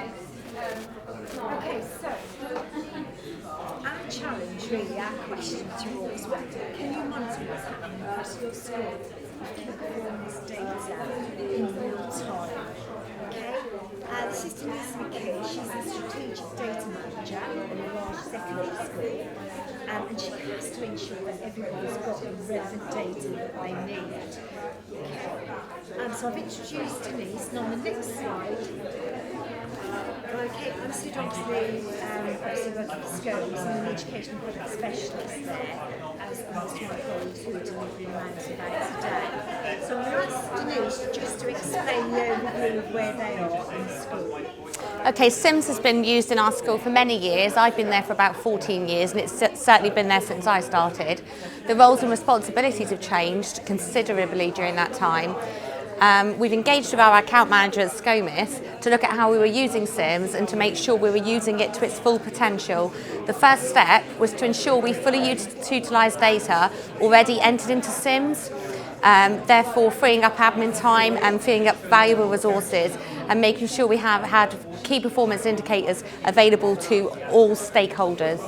Okay, so our challenge, really, our question to you all is can you monitor what's happening across your school from this data in real time? Okay, this is Denys McKee. She's the strategic data manager in a large secondary school, and she has to ensure that everyone's got the relevant data that they need. Okay, so I've introduced Denys, and on the next slide. Okay, I'm Sue obviously working for Scomis. I'm an education and product specialist there, as most of my colleagues who are delivering around about today. So I'm going to ask Denys just to explain the overview of where they are in school. Okay, Sims has been used in our school for many years. I've been there for about 14 years and it's certainly been there since I started. The roles and responsibilities have changed considerably during that time. We've engaged with our account manager at Scomis to look at how we were using Sims and to make sure we were using it to its full potential. The first step was to ensure we fully utilised data already entered into Sims, therefore freeing up admin time and freeing up valuable resources and making sure we have had key performance indicators available to all stakeholders.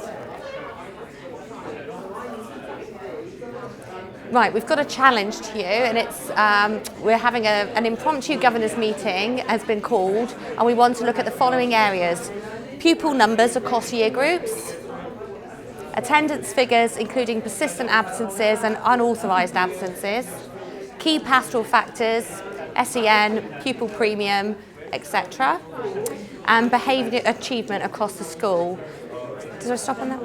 Right, we've got a challenge to you, and it's we're having an impromptu governors meeting has been called, and we want to look at the following areas: pupil numbers across year groups, attendance figures including persistent absences and unauthorised absences, key pastoral factors, SEN, pupil premium, etc., and behaviour achievement across the school. Did I stop on that?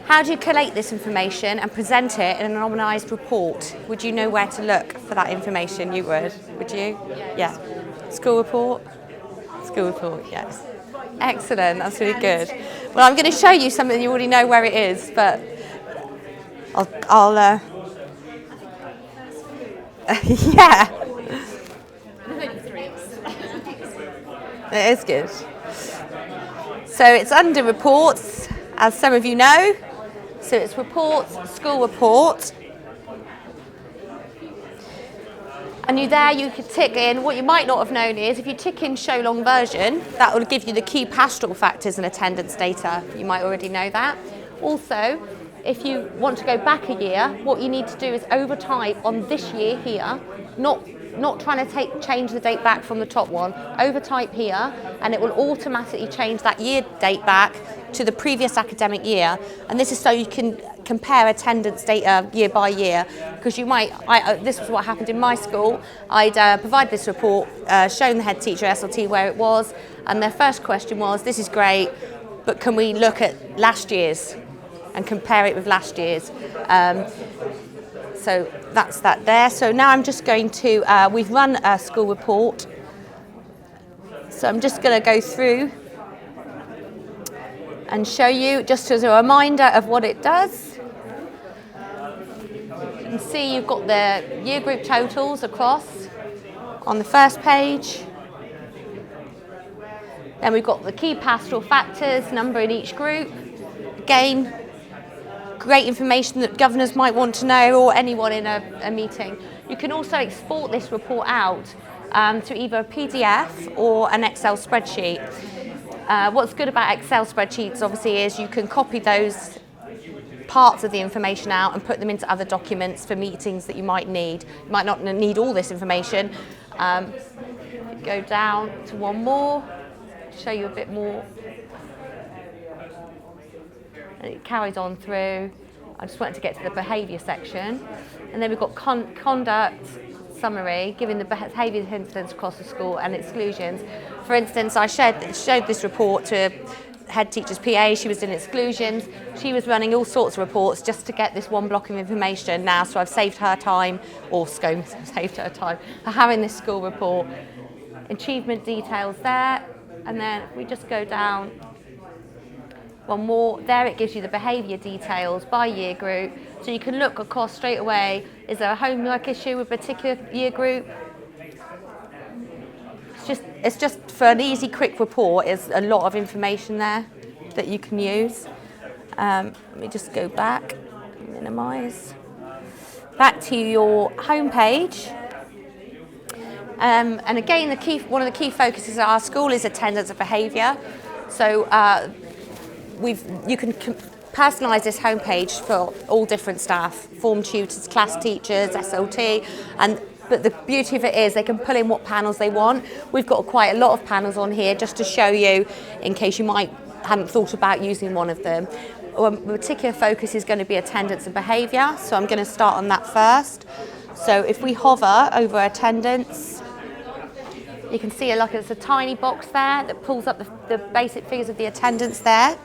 How do you collate this information and present it in an anonymised report? Would you know where to look for that information? You would you? Yeah. School report? School report, yes. Excellent, that's really good. Well, I'm going to show you something you already know where it is, but I'll yeah. It is good. So it's under reports, as some of you know. So it's reports, school report. And you could tick in, what you might not have known is, if you tick in show long version, that will give you the key pastoral factors and attendance data. You might already know that. Also, if you want to go back a year, what you need to do is overtype on this year here, not trying to change the date back from the top one, overtype here, and it will automatically change that year date back to the previous academic year. And this is so you can compare attendance data year by year, because you might, this was what happened in my school. I'd provide this report, shown the head teacher SLT where it was, and their first question was, this is great, but can we look at last year's and compare it with last year's? So that's that there. So now I'm just going to, we've run a school report. So I'm just going to go through and show you, just as a reminder of what it does. You can see you've got the year group totals across on the first page. Then we've got the key pastoral factors, number in each group. Again, great information that governors might want to know, or anyone in a meeting. You can also export this report out to either a PDF or an Excel spreadsheet. What's good about Excel spreadsheets obviously is you can copy those parts of the information out and put them into other documents for meetings that you might need. You might not need all this information. Go down to one more, show you a bit more. And it carries on through. I just wanted to get to the behaviour section. And then we've got conduct summary, giving the behaviour incidents across the school and exclusions. For instance, I showed this report to head teacher's PA. She was doing exclusions. She was running all sorts of reports just to get this one block of information now. So I've saved her time, or Scomis have saved her time, for having this school report. Achievement details there. And then if we just go down one more, there it gives you the behaviour details by year group, so you can look across straight away. Is there a homework issue with a particular year group? It's just for an easy, quick report. Is a lot of information there that you can use. Let me just go back, minimise. Back to your home page. And again, one of the key focuses of our school is attendance and behaviour. So you can personalise this homepage for all different staff, form tutors, class teachers, SLT, but the beauty of it is they can pull in what panels they want. We've got quite a lot of panels on here just to show you in case you hadn't thought about using one of them. A particular focus is going to be attendance and behaviour, so I'm going to start on that first. So if we hover over attendance, you can see there's a tiny box there that pulls up the basic figures of the attendance there.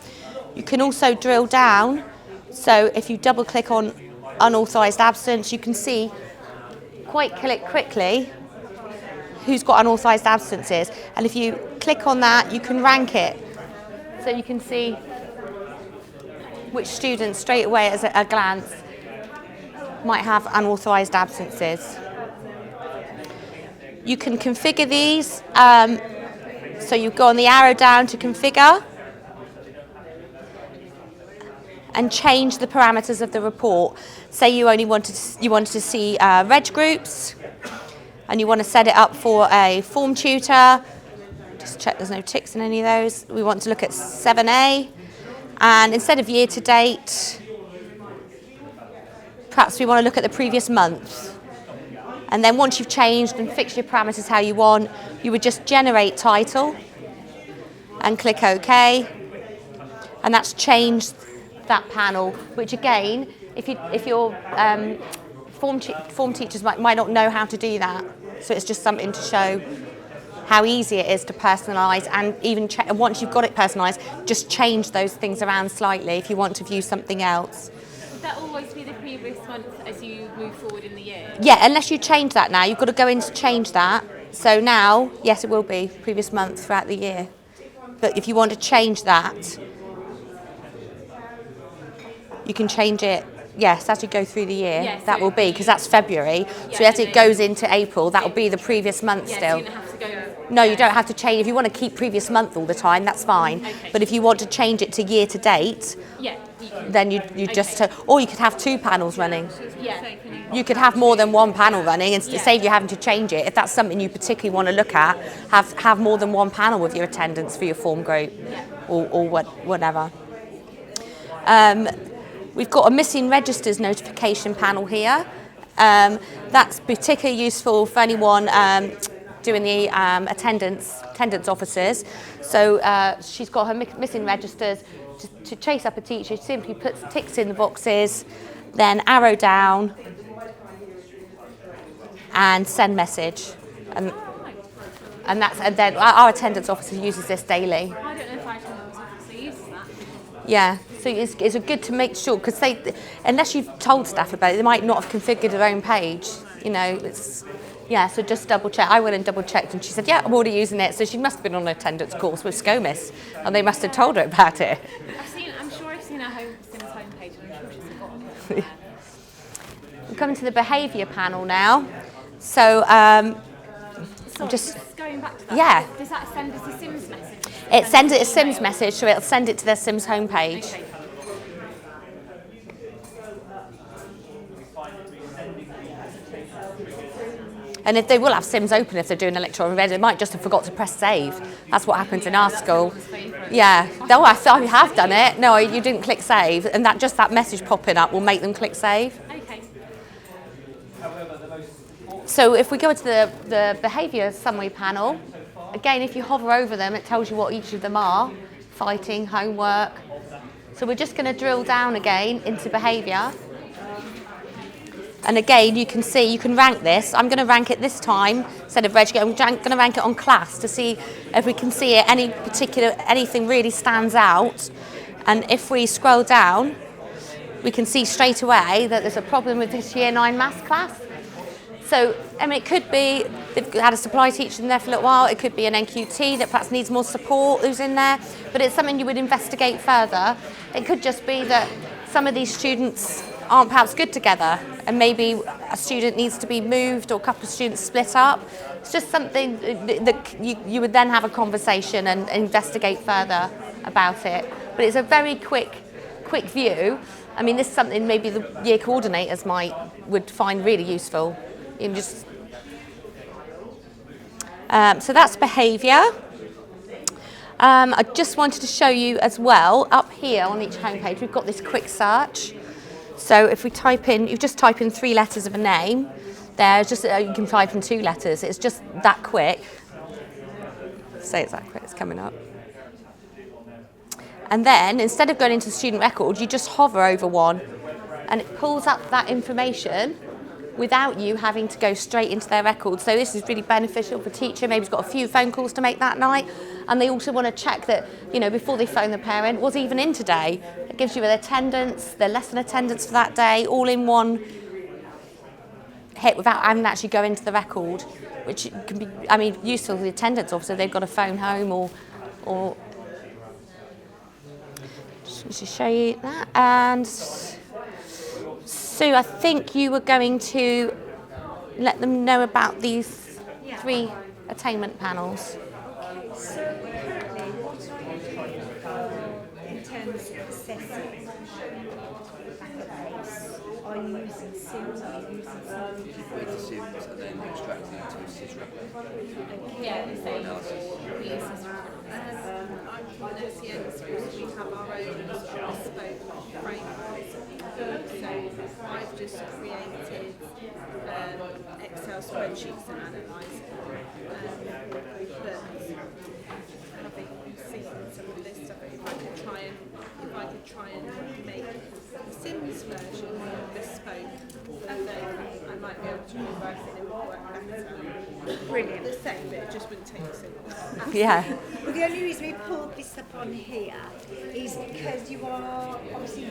You can also drill down, so if you double click on unauthorised absence, you can see quite quickly who's got unauthorised absences, and if you click on that you can rank it, so you can see which students straight away as a glance might have unauthorised absences. You can configure these, so you go on the arrow down to configure and change the parameters of the report. Say you only wanted to see reg groups, and you want to set it up for a form tutor. Just check there's no ticks in any of those. We want to look at 7A, and instead of year to date, perhaps we want to look at the previous month. And then once you've changed and fixed your parameters how you want, you would just generate title and click OK, and that's changed that panel, which again, if your form teachers might not know how to do that, so it's just something to show how easy it is to personalise, and even once you've got it personalised, just change those things around slightly if you want to view something else. Would that always be the previous month as you move forward in the year? Yeah, unless you change that now, you've got to go in to change that. So now, yes, it will be previous month throughout the year. But if you want to change that, you can change it, yes, as you go through the year, yeah, that will be, because that's February. So as it goes into April, that will be the previous month still. So you don't have to go. No, you don't have to change. If you want to keep previous month all the time, that's fine. Okay. But if you want to change it to year to date, then you just, or you could have two panels running. Yeah. You could have more than one panel running and save you having to change it. If that's something you particularly want to look at, have more than one panel with your attendance for your form group, or whatever. We've got a missing registers notification panel here. That's particularly useful for anyone doing the attendance officers. So she's got her missing registers. To chase up a teacher, she simply ticks in the boxes, then arrow down, and send message. And then our attendance officer uses this daily. I don't know if our attendance officer uses that. Yeah, so it's good to make sure, because unless you've told staff about it, they might not have configured their own page. You know, so just double check. I went and double checked, and she said, yeah, I'm already using it. So she must have been on an attendance course with Scomis, and they must have told her about it. I'm sure I've seen our Sim's homepage, and I'm sure she's forgotten it. We're coming to the behaviour panel now. So just going back to that. Yeah. Does that send us a Sims message? It sends it a Sims message, so it'll send it to their Sims homepage. Okay. And if they will have Sims open if they're doing electronic read, they might just have forgot to press save. That's what happens in our school. Yeah. No, I have done it. No, you didn't click save, and that message popping up will make them click save. Okay. So if we go to the behaviour summary panel, again, if you hover over them, it tells you what each of them are: fighting, homework. So we're just going to drill down again into behaviour. And again, you can see, you can rank this. I'm going to rank it this time, instead of reg, I'm going to rank it on class to see if we can see it, anything really stands out. And if we scroll down, we can see straight away that there's a problem with this year 9 maths class. So, I mean, it could be they've had a supply teacher in there for a little while. It could be an NQT that perhaps needs more support who's in there. But it's something you would investigate further. It could just be that some of these students aren't perhaps good together, and maybe a student needs to be moved, or a couple of students split up. It's just something that you would then have a conversation and investigate further about it. But it's a very quick view. I mean, this is something maybe the year coordinators would find really useful. You just So that's behaviour. I just wanted to show you as well, up here on each homepage, we've got this quick search. So if we type in, you just type in 3 letters of a name. There's just, you can type in 2 letters. It's just that quick. Say it's that quick, it's coming up. And then instead of going into the student record, you just hover over one and it pulls up that information without you having to go straight into their record. So this is really beneficial for teacher. Maybe he's got a few phone calls to make that night, and they also want to check that, you know, before they phone the parent, was he even in today? It gives you their attendance, their lesson attendance for that day, all in one hit without having to actually go into the record, which can be, I mean, useful for the attendance officer. They've got a phone home or just to show you that. And Sue, I think you were going to let them know about these 3 attainment panels. Okay, so currently what are you doing in terms of assessing backlogs? Are you using Sims? Are you using something? With Sims and then extracting into a SysRep. Yeah, so Analysis. we use this I'm from an SEN school, so we have our own bespoke frameworks. So I've just created Excel spreadsheets and analysed them. But having seen some of this stuff, if I could try and make the Sims version bespoke, and then I might be able to reverse it and work better. Brilliant. The same, but it just wouldn't take so long. Yeah. Well, the only reason we pulled this up on here is because you are obviously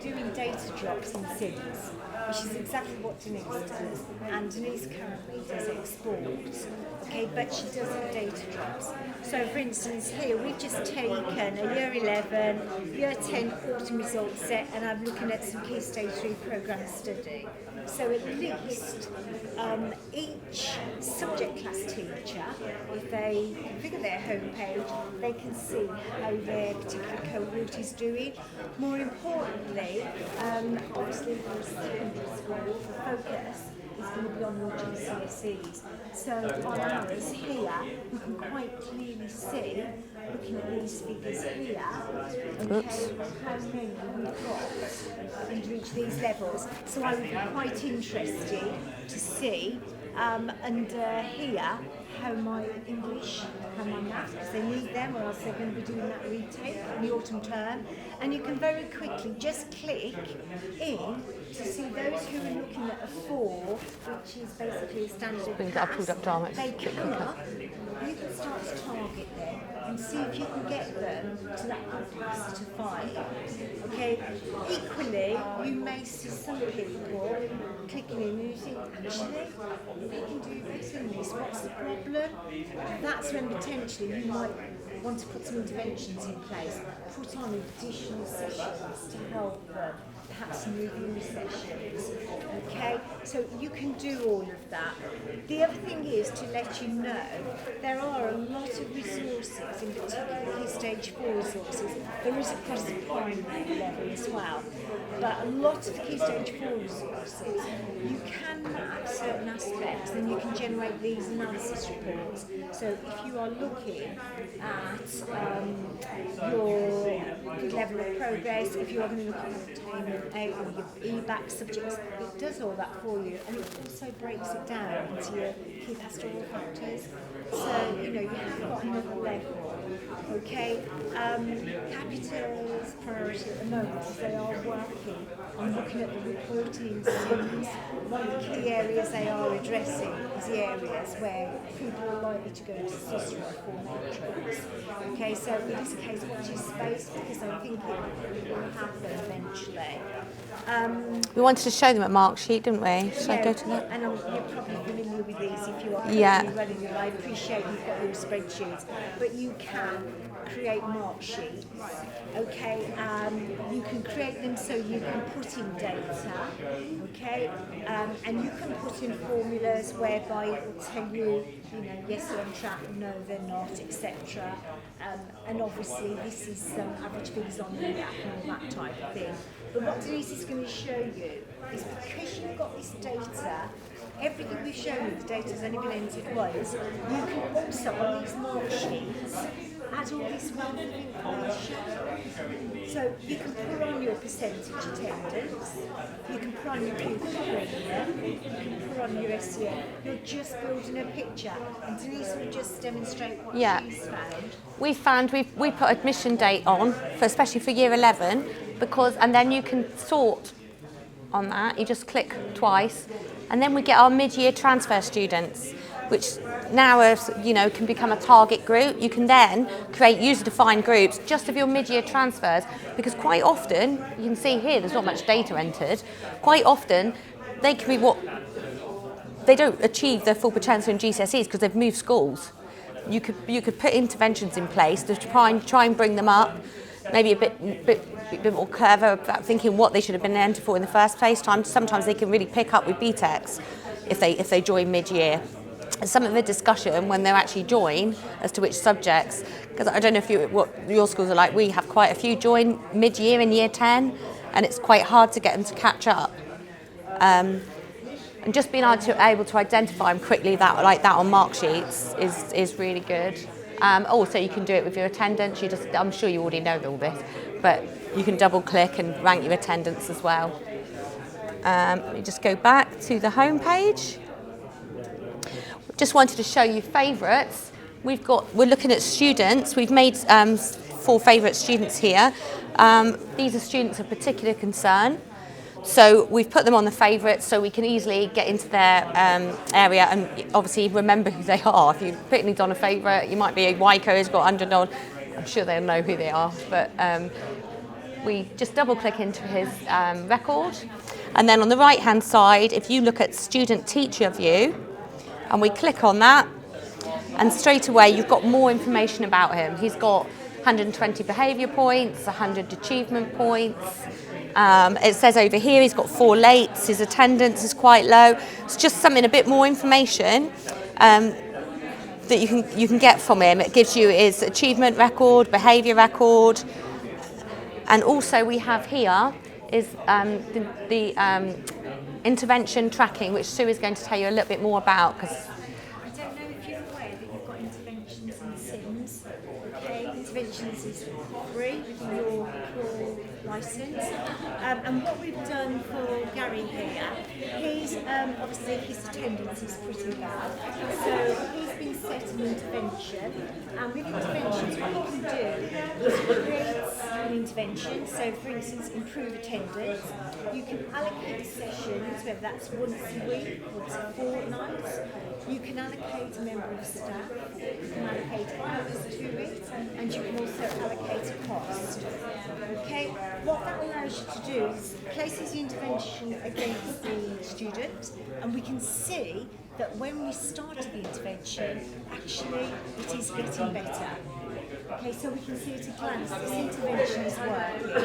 doing data drops in Sims, which is exactly what Denise does. And Denise currently does exports, okay, but she does the data drops. So, for instance, here we've just taken a Year 11, Year 10 autumn results set, and I'm looking at some Key Stage 3 programme study. So at least each subject class teacher, if they configure their homepage, they can see how their particular cohort is doing. More importantly, obviously for secondary school, the focus is going to be on your GCSEs. So on ours here, we can quite clearly see, looking at these figures here, okay, how many we've got under each of these levels. So I would be quite interested to see under here how my English, how my maths, because they need them or else they're going to be doing that retake in the autumn term. And you can very quickly just click in to see those who are looking at a 4, which is basically a standard Bring that pulled up down. they come up, you can start to target them and see if you can get them to that capacity 5. Okay, equally, you may see some people clicking in and you think, actually, they can do better than this. What's the problem? That's when potentially you might want to put some interventions in place, put on additional sessions to help them, perhaps some review sessions. Okay, so you can do all of that. The other thing is to let you know there are a lot of resources, in particular Stage 4 resources. There is across the primary level as well, but a lot of Key Stage 4 resources, you can map certain aspects and you can generate these analysis reports. So if you are looking at your good level of progress, if you are going to look at attainment A or your EBAC subjects, it does all that for you, and it also breaks it down into your key pastoral factors. So, you know, you have got another level. Okay, Capital's priority at the moment is they are working on looking at the reporting systems. One of the key areas they are addressing is the areas where people are likely to go to SysRep or Matrix. Okay, so it is a case of watch this space because I think it will happen eventually. We wanted to show them at Marksheet, didn't we? Should I go to that? And you're probably familiar with these if you are Yeah. running them. I appreciate you've got your spreadsheets, but you can create mark sheets. Okay, you can create them so you can put in data. Okay, and you can put in formulas whereby it will tell you, yes they're on track, no they're not, etc. And obviously this is some average figures on the app and all that type of thing. But what Denise is going to show you is because you've got this data everything we've shown you, the data's only been entered once. You can also, on these mark sheets, add all this wealth of information. So you can put on your percentage attendance, you can put on your pupil premium, you can put on your SEN. You're just building a picture. And Denise will just demonstrate what she's found. We put admission date on, especially for year 11, and then you can sort on that. You just click twice, and then we get our mid-year transfer students, which now can become a target group. You can then create user-defined groups just of your mid-year transfers, because quite often, you can see here, there's not much data entered. Quite often, they can be they don't achieve their full potential in GCSEs because they've moved schools. You could put interventions in place to try and bring them up, maybe a bit more clever about thinking what they should have been entered for in the first place. Sometimes they can really pick up with BTECs if they join mid-year. And some of the discussion when they actually join as to which subjects, because I don't know what your schools are like, we have quite a few join mid-year in year 10, and it's quite hard to get them to catch up. And just being able to identify them quickly like that on mark sheets is really good. Also, you can do it with your attendance. I'm sure you already know all this, but you can double click and rank your attendance as well. Let me just go back to the home page. Just wanted to show you favourites. We're looking at students. We've made 4 favourite students here. These are students of particular concern. So we've put them on the favourites so we can easily get into their area and obviously remember who they are. If you put these on a favourite, you might be a Wyco who's got 100 odd. I'm sure they'll know who they are. But we just double click into his record. And then on the right hand side, if you look at student teacher view, and we click on that, and straight away you've got more information about him. He's got 120 behaviour points, 100 achievement points. It says over here he's got 4 lates, his attendance is quite low. It's just something, a bit more information that you can get from him. It gives you his achievement record, behaviour record, and also we have here is the intervention tracking, which Sue is going to tell you a little bit more about. I don't know if you're aware that you've got interventions and SIMs. Okay, interventions is free within your licence. And what we've done for Gary here, he's obviously his attendance is pretty bad, so he's been set an intervention. And with interventions, what you can do is create an intervention. So, for instance, improve attendance. You can allocate sessions, whether that's once a week, once a fortnight. You can allocate a member of staff. You can allocate hours to it, and you can also allocate a cost. Okay, what that allows you to do is places the intervention against the student, and we can see that when we started the intervention, actually it is getting better. Okay, so we can see at a glance this intervention is working.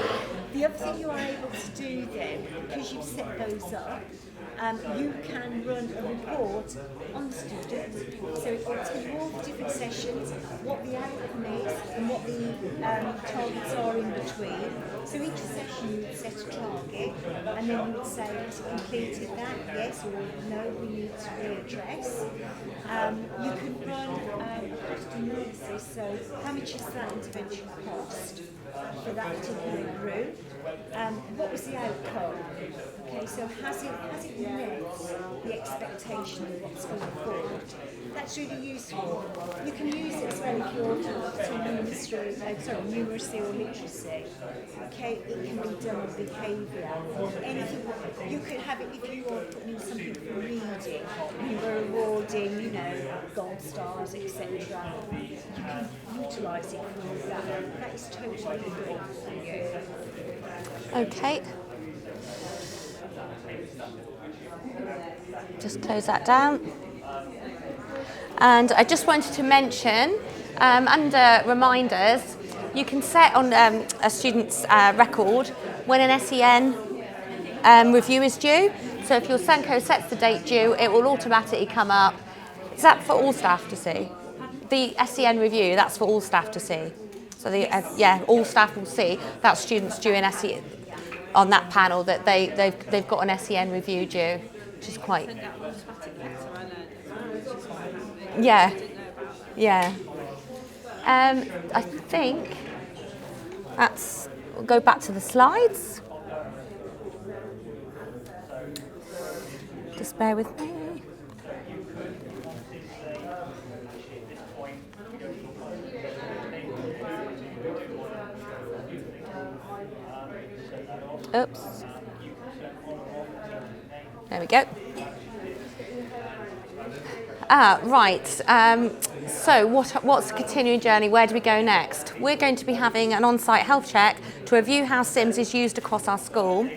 The other thing you are able to do then, because you've set those up, you can run a report on the student. So it will tell you all the different sessions, what the outcome is, and what the targets are in between. So each session you would set a target, and then you would say, has it completed that? Yes or no, we need to readdress. You can run a cost analysis, so how much is that intervention cost for that particular group? What was the outcome? Okay, so has it met the expectation of what's going forward? That's really useful. You can use it as well if you're targeting numeracy or literacy. Okay, it can be done with behaviour. Anything you could have it if you are putting in something for reading, you were awarding, gold stars, etc. You can utilise it for that. That is totally good for you. Okay. Just close that down. And I just wanted to mention, under reminders, you can set on a student's record when an SEN review is due. So if your SENCO sets the date due, it will automatically come up. Is that for all staff to see? The SEN review, that's for all staff to see. So all staff will see that students due in SEN on that panel that they've got an SEN review due. which is quite, Send out an automatic letter, I learned as well, which is quite handy. yeah, I didn't know about that. yeah. I think we'll go back to the slides. Just bear with me. Oops. There we go. Right. So what's the continuing journey? Where do we go next? We're going to be having an on-site health check to review how SIMS is used across our school,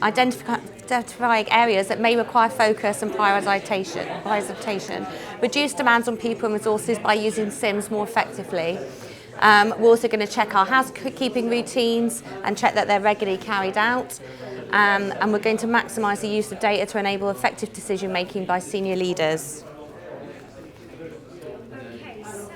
identifying areas that may require focus and prioritisation, reduce demands on people and resources by using SIMS more effectively. We're also going to check our housekeeping routines and check that they're regularly carried out. And we're going to maximise the use of data to enable effective decision making by senior leaders. Okay, so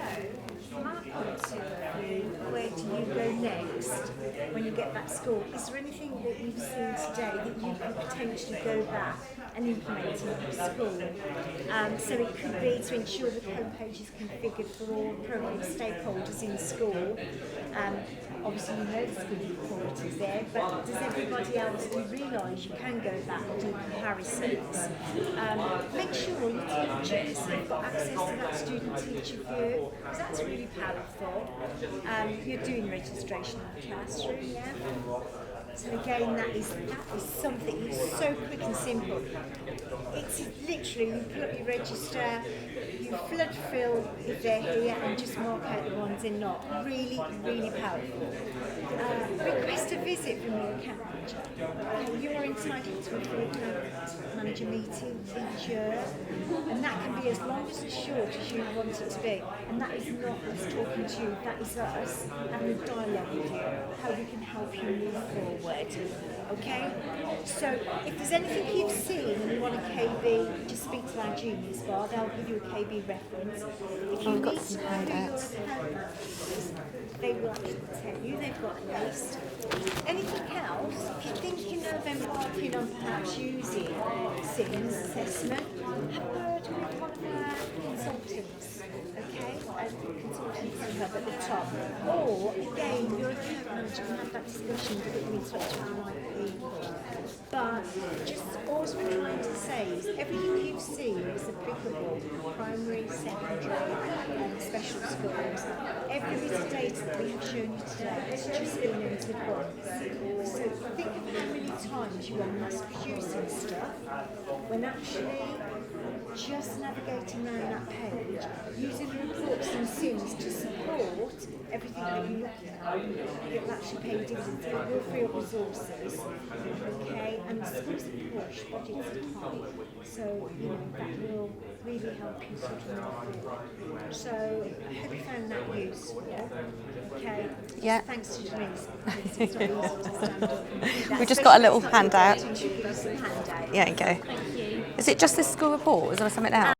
from our point of view, where do you go next when you get back to school? Is there anything that you've seen today that you could potentially go back and implement in your school? So it could be to ensure the homepage is configured for all appropriate stakeholders in school. Obviously you know the school report is there, but does everybody else realise you can go back and do comparisons? Make sure your teachers have got access to that student-teacher view, because that's really powerful. You're doing registration in the classroom, yeah? So again, that is something that's so quick and simple. It's literally, you pull up your register, you flood fill if they're here and just mark out the ones they're not. Really, really powerful. Request a visit from your account manager. You are entitled to a free account manager meeting each year, and that can be as long as short as you want it to be. And that is not us talking to you, that is us having a dialogue with you, how we can help you move forward. Okay? So if there's anything you've seen and you want a KB, just speak to our juniors bar, they'll give you a KB reference. If you need to know who your account is, they will actually tell you, they've got a list. Anything else, if you're thinking of embarking on perhaps using SIMS assessment, have a word with one of our consultants, okay? Consultants hub at the top. Or, again, your account manager can have that discussion to put you in touch with the right people. But just all we're trying to say is everything you've seen is applicable to primary, secondary and special schools. Every bit of data that we have shown you today has just been entered once. So think of how many times you are mass producing stuff when actually just navigating around that page, using the reports and SIMS to support everything that you're looking at, it will actually pay dividends. It will free up resources, okay? And the schools are push, budgets are tight, so that will really help you sort of move forward. So I hope you found that useful. Okay. Yeah. Thanks to Denys. It's not easy to stand up and do that. We've just got a little Especially handout. if it's not your handout. Yeah, you go. Thank you. Is it just this school report? Is there something else?